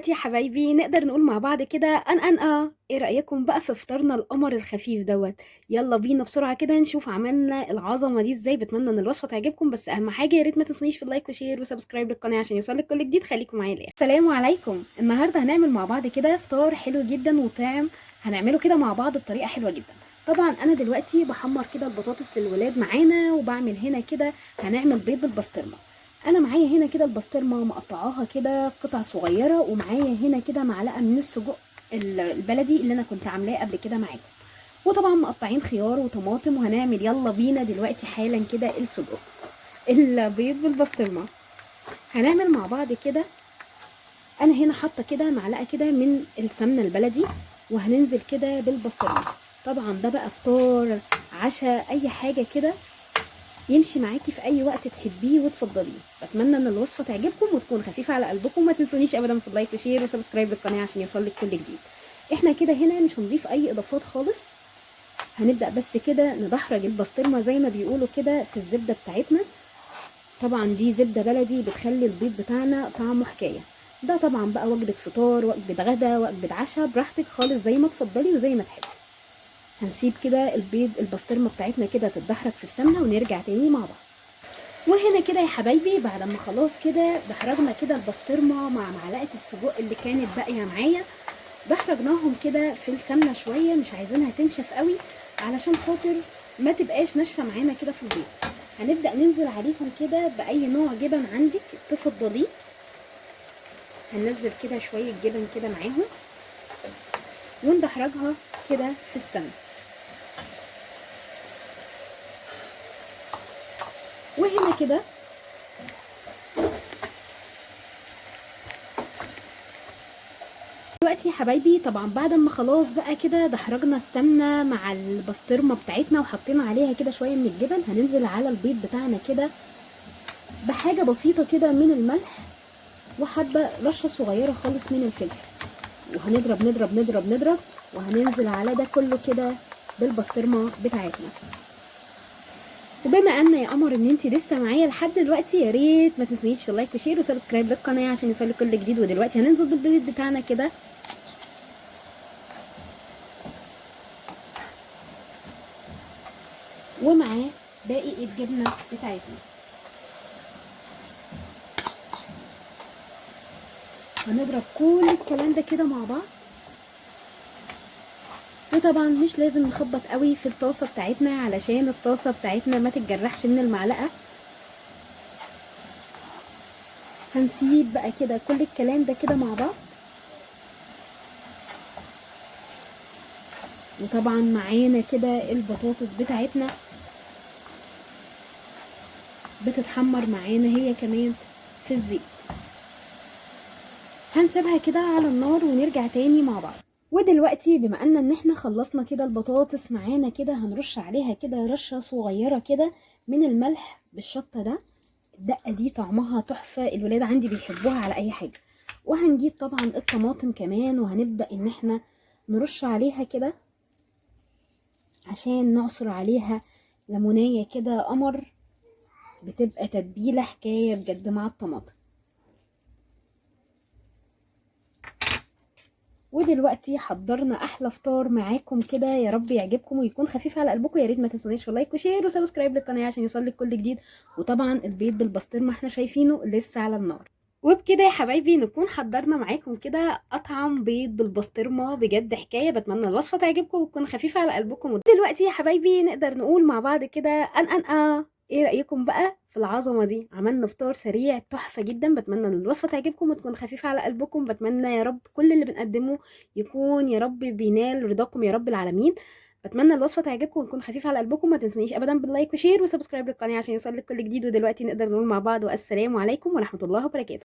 يا حبايبي نقدر نقول مع بعض كده ايه رأيكم بقى في فطارنا القمر الخفيف دوت؟ يلا بينا بسرعة كده نشوف عملنا العظمة دي ازاي. بتمنى ان الوصفة تعجبكم، بس اهم حاجة يا ريت ما تنسونيش في اللايك وشير وسبسكرايب للقناة عشان يوصلك كل جديد. خليكم معايا للاخر. السلام عليكم. النهارده هنعمل مع بعض كده فطار حلو جدا وطعم. هنعمله كده مع بعض بطريقة حلوة جدا. طبعا انا دلوقتي بحمر كده البطاطس للولاد معانا، وبعمل هنا كده هنعمل بيض بالبسطرمة. انا معايا هنا كده البسطرمه مقطعاها كده قطع صغيره، ومعايا هنا كده معلقه من السجق البلدي اللي انا كنت عاملاه قبل كده معاكم، وطبعا مقطعين خيار وطماطم. وهنعمل يلا بينا دلوقتي حالا كده السجق البيض بالبسطرمه. هنعمل مع بعض كده. انا هنا حاطه كده معلقه كده من السمنه البلدي، وهننزل كده بالبسطرمه. طبعا ده بقى فطار عشاء اي حاجه كده يمشي معاكي في اي وقت تحبيه وتفضليه. بتمنى ان الوصفه تعجبكم وتكون خفيفه على قلبكم. ما تنسونيش ابدا في اللايك وشير وسبسكرايب للقناه عشان يوصلك كل جديد. احنا كده هنا مش هنضيف اي اضافات خالص. هنبدا بس كده ندحرج البسطرمه زي ما بيقولوا كده في الزبده بتاعتنا. طبعا دي زبده بلدي بتخلي البيض بتاعنا طعمه حكايه. ده طبعا بقى وجبه فطار، وجبه غدا، وجبه عشاء، براحتك خالص زي ما تفضلي وزي ما تحبي. هنسيب كده البسطرمه بتاعتنا كده تتدحرج في السمنه ونرجع تاني مع بعض. وهنا كده يا حبايبي بعد ما خلاص كده دحرجنا كده البسطرمه مع معلقه السجق اللي كانت باقيه معايا، دحرجناهم كده في السمنه شويه، مش عايزينها تنشف قوي علشان خاطر ما تبقاش ناشفه معانا كده في البيض. هنبدا ننزل عليهم كده باي نوع جبن عندك تفضليه. هننزل كده شويه جبن كده معاهم وندحرجها كده في السمنه. وهنا كده دلوقتي يا حبايبي طبعا بعد ما خلاص بقى كده دحرجنا السمنه مع البسطرمه بتاعتنا وحطينا عليها كده شويه من الجبن، هننزل على البيض بتاعنا كده بحاجه بسيطه كده من الملح، وحبه رشه صغيره خالص من الفلفل، وهنضرب نضرب نضرب نضرب، وهننزل على ده كله كده بالبسطرمه بتاعتنا. وبما ان يا قمر ان انت لسه معايا لحد دلوقتي، يا ريت ما تنسيش في اللايك وشير وسبسكرايب للقناه عشان يوصلك كل جديد. ودلوقتي هننزل بالبيض بتاعنا كده ومعاه باقي الجبنه بتاعتنا. هنضرب كل الكلام ده كده مع بعض. وطبعا مش لازم نخبط قوي في الطاسه بتاعتنا علشان الطاسه بتاعتنا ما تتجرحش من المعلقه. هنسيب بقى كده كل الكلام ده كده مع بعض. وطبعا معانا كده البطاطس بتاعتنا بتتحمر معانا هي كمان في الزيت. هنسيبها كده على النار ونرجع تاني مع بعض. ودلوقتي بما ان احنا خلصنا كده البطاطس معانا كده، هنرش عليها كده رشة صغيرة كده من الملح بالشطة ده. الدقة دي طعمها تحفة، الولاد عندي بيحبوها على اي حاجة. وهنجيب طبعا الطماطم كمان، وهنبدأ ان احنا نرش عليها كده عشان نعصر عليها ليمونية كده قمر. بتبقى تتبيلة حكاية بجد مع الطماطم. ودلوقتي حضرنا احلى فطار معاكم كده، يا رب يعجبكم ويكون خفيف على قلبكم. يا ريت ما تنسونيش في لايك وشير وسبسكرايب للقناه عشان يوصلك كل جديد. وطبعا البيض بالبسطرمه احنا شايفينه لسه على النار. وبكده يا حبايبي نكون حضرنا معاكم كده اطعم بيض بالبسطرمه بجد حكايه. بتمنى الوصفه تعجبكم وتكون خفيفه على قلبكم. ودلوقتي يا حبايبي نقدر نقول مع بعض كده ايه رايكم بقى في العظمه دي؟ عملنا فطار سريع تحفه جدا. بتمنى ان الوصفه تعجبكم وتكون خفيفه على قلبكم. بتمنى يا رب كل اللي بنقدمه يكون يا رب بينال رضاكم يا رب العالمين. بتمنى الوصفه تعجبكم وتكون خفيفه على قلبكم. ما تنسونيش ابدا باللايك وشير وسبسكرايب للقناه عشان يوصلك كل جديد. ودلوقتي نقدر نقول مع بعض والسلام عليكم ورحمه الله وبركاته.